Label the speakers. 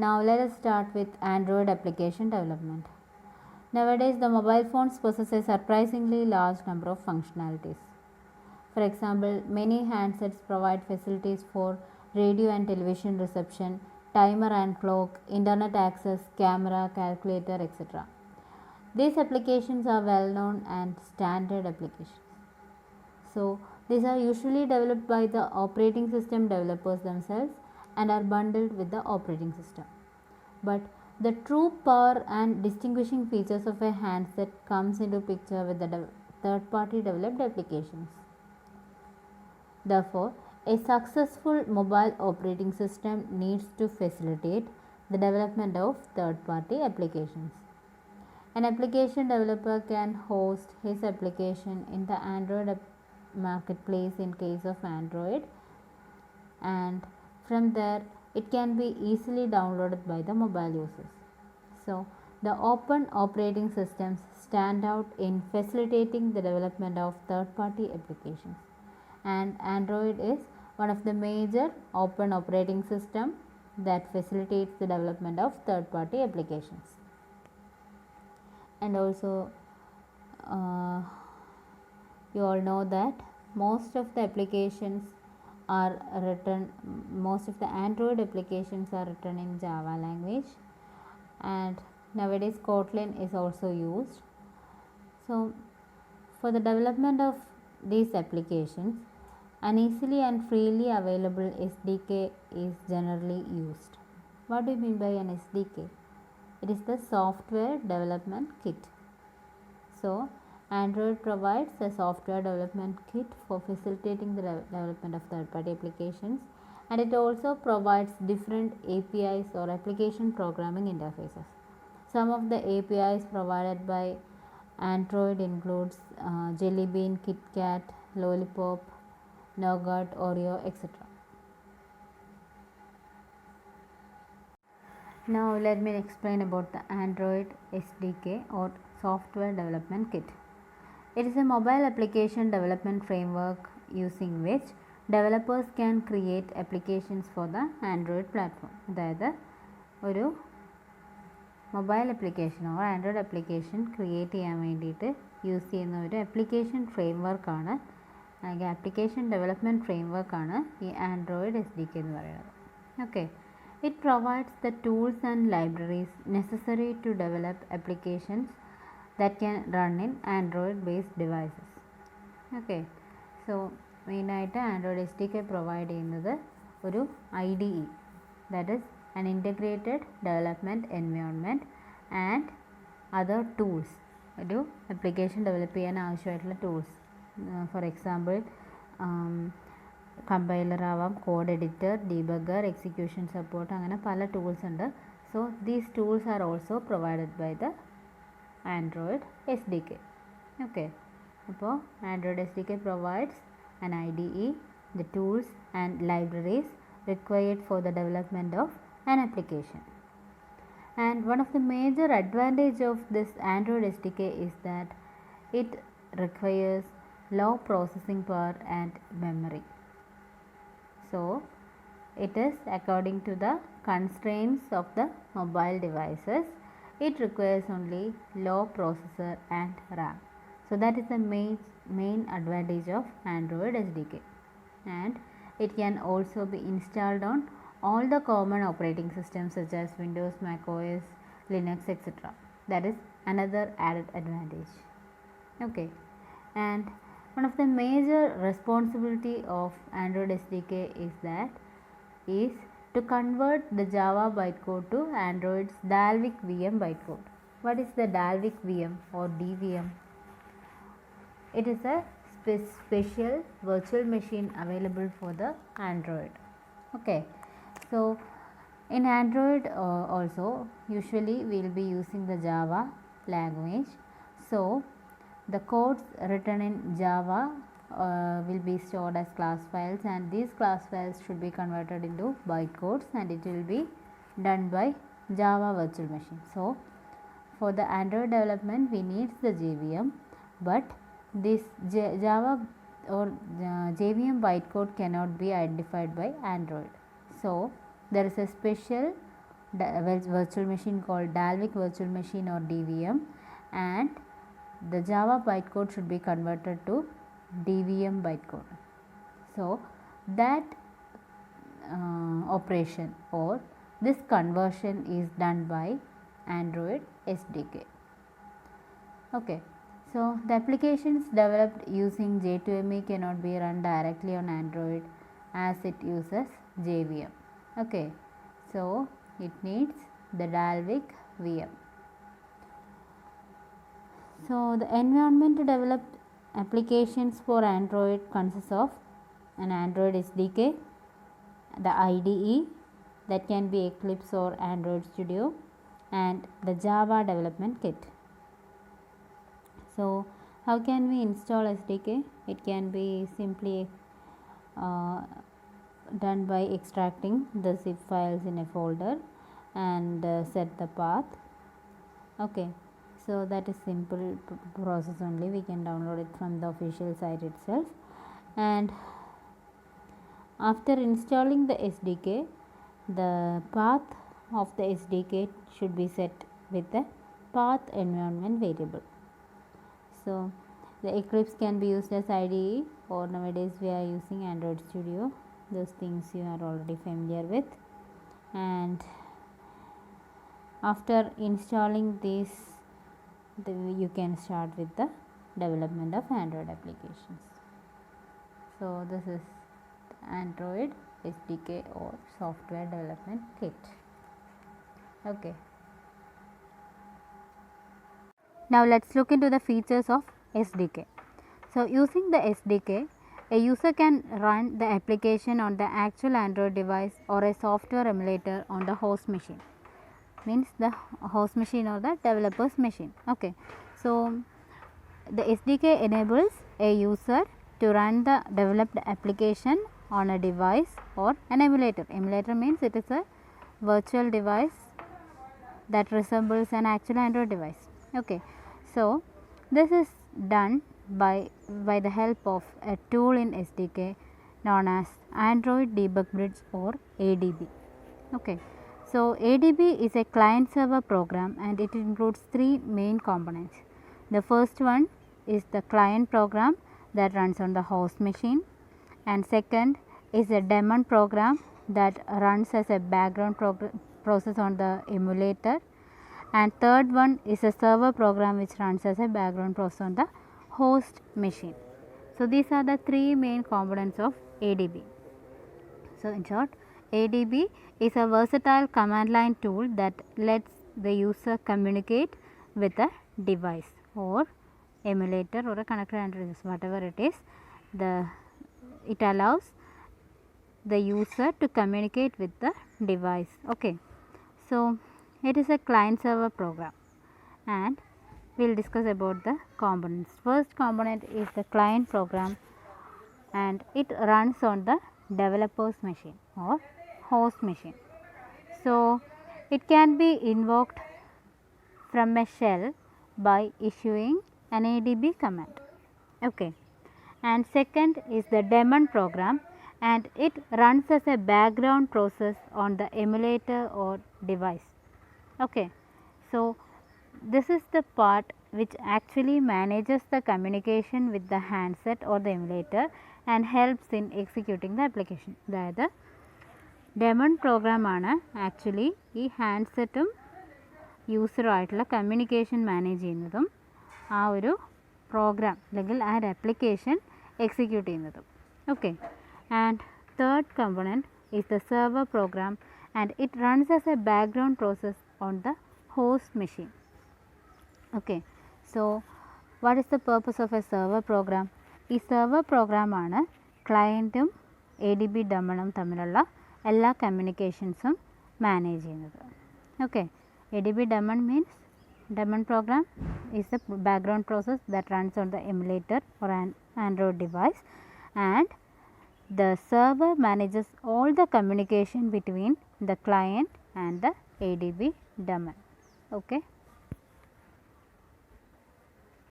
Speaker 1: Now let us start with Android application development. Nowadays, the mobile phones possess a surprisingly large number of functionalities. For example, many handsets provide facilities for radio and television reception, timer and clock, internet access, camera, calculator, etc. These applications are well known and standard applications. So, these are usually developed by the operating system developers themselves and are bundled with the operating system. But the true power and distinguishing features of a handset comes into picture with the third-party developed applications. Therefore, a successful mobile operating system needs to facilitate the development of third-party applications. An application developer can host his application in the Android marketplace in case of Android, and from there it can be easily downloaded by the mobile users. So, the open operating systems stand out in facilitating the development of third-party applications, and Android is one of the major open operating system that facilitates the development of third-party applications. And also, you all know that most of the Android applications are written in Java language, and nowadays Kotlin is also used. So, for the development of these applications, an easily and freely available SDK is generally used. What do you mean by an SDK? It is the software development kit. So, Android provides a software development kit for facilitating the development of third-party applications, and it also provides different APIs or application programming interfaces. Some of the APIs provided by Android includes Jelly Bean, KitKat, Lollipop, Nougat, Oreo, etc. Now let me explain about the Android SDK or software development kit. It is a mobile application development framework using which developers can create applications for the Android platform. അതായത് ഒരു mobile ആപ്ലിക്കേഷനോ Android application create ചെയ്യാൻ വേണ്ടിയിട്ട് use ചെയ്യുന്ന ഒരു application ഫ്രെയിംവർക്കാണ് അല്ലെങ്കിൽ application development ഫ്രെയിംവർക്കാണ് ഈ Android SDK എന്ന് പറയുന്നത്. Okay, it provides the tools and libraries necessary to develop applications that can run in Android based devices. Okay, so മെയിനായിട്ട് ആൻഡ്രോയിഡ് SDK പ്രൊവൈഡ് ചെയ്യുന്നത് ഒരു IDE, that is an integrated development environment and other tools. ഒരു application develop ചെയ്യാൻ ആവശ്യമായിട്ടുള്ള tools, for example compiler ആവാം, code editor, debugger, execution support, അങ്ങനെ പല tools ഉണ്ട്. So these tools are also provided by the Android SDK. Okay, അപ്പോൾ Android SDK provides an IDE, the tools and libraries required for the development of an application. And one of the major advantage of this Android SDK is that it requires low processing power and memory. So it is according to the constraints of the mobile devices. It requires only low processor and RAM. So that is the main advantage of Android SDK, and it can also be installed on all the common operating systems such as Windows, Mac OS, Linux, etc. That is another added advantage. Okay, and one of the major responsibility of Android SDK is to convert the Java bytecode to Android's Dalvik VM bytecode. What is the Dalvik VM or DVM? It is a special virtual machine available for the Android. Okay, so in Android also usually we will be using the Java language. So the codes written in Java will be stored as class files, and these class files should be converted into bytecodes, and it will be done by Java virtual machine. So for the Android development we need the JVM, but this Java or JVM bytecode cannot be identified by Android. So there is a special virtual machine called Dalvik virtual machine or DVM, and the Java bytecode should be converted to DVM bytecode. So that operation or this conversion is done by Android SDK. Okay, so the applications developed using J2ME cannot be run directly on Android as it uses JVM. Okay, so it needs the Dalvik VM. So the environment to develop applications for Android consists of an Android SDK, the IDE that can be Eclipse or Android Studio, and the Java development kit. So how can we install SDK? It can be simply done by extracting the zip files in a folder and set the path. Okay, so that is simple process only. We can download it from the official site itself, and after installing the SDK, the path of the SDK should be set with the path environment variable. So the Eclipse can be used as IDE, or nowadays we are using Android Studio. Those things you are already familiar with. And after installing this, you can start with the development of Android applications. So this is Android SDK or software development kit. Okay. Now let's look into the features of SDK. So using the SDK, a user can run the application on the actual Android device or a software emulator on the host machine. Means the host machine or the developer's machine. Okay. So the SDK enables a user to run the developed application on a device or an emulator. Emulator means it is a virtual device that resembles an actual Android device. Okay. So this is done by the help of a tool in SDK known as Android Debug Bridge or ADB. Okay. So ADB is a client server program and it includes three main components. The first one is the client program that runs on the host machine, and second is a daemon program that runs as a background process on the emulator, and third one is a server program which runs as a background process on the host machine. So these are the three main components of ADB. So in short, ADB is a versatile command line tool that lets the user communicate with a device or emulator or a connected Android device, whatever it is. It allows the user to communicate with the device. Okay. So it is a client server program, and we will discuss about the components. First component is the client program, and it runs on the developer's machine or host machine. So it can be invoked from a shell by issuing an ADB command. Okay. And second is the daemon program, and it runs as a background process on the emulator or device. Okay. So this is the part which actually manages the communication with the handset or the emulator and helps in executing the application. അതായത് demon പ്രോഗ്രാമാണ് actually ഈ ഹാൻഡ്സെറ്റും യൂസറും ആയിട്ടുള്ള communication manage ചെയ്യുന്നതും ആ ഒരു programme അല്ലെങ്കിൽ ആ ഒരു ആപ്ലിക്കേഷൻ എക്സിക്യൂട്ട് ചെയ്യുന്നതും. Okay. And third component is the server program and it runs as a background process on the host machine. Okay. So what is the purpose of a server program? ഈ server പ്രോഗ്രാമാണ് ക്ലയൻറ്റും ADB ഡെമണും തമ്മിലുള്ള എല്ലാ കമ്മ്യൂണിക്കേഷൻസും manage ചെയ്യുന്നത്. Okay. ADB demon means daemon program is the background process that runs on the emulator or an Android device, and the server manages all the communication between the client and the ADB daemon. Okay.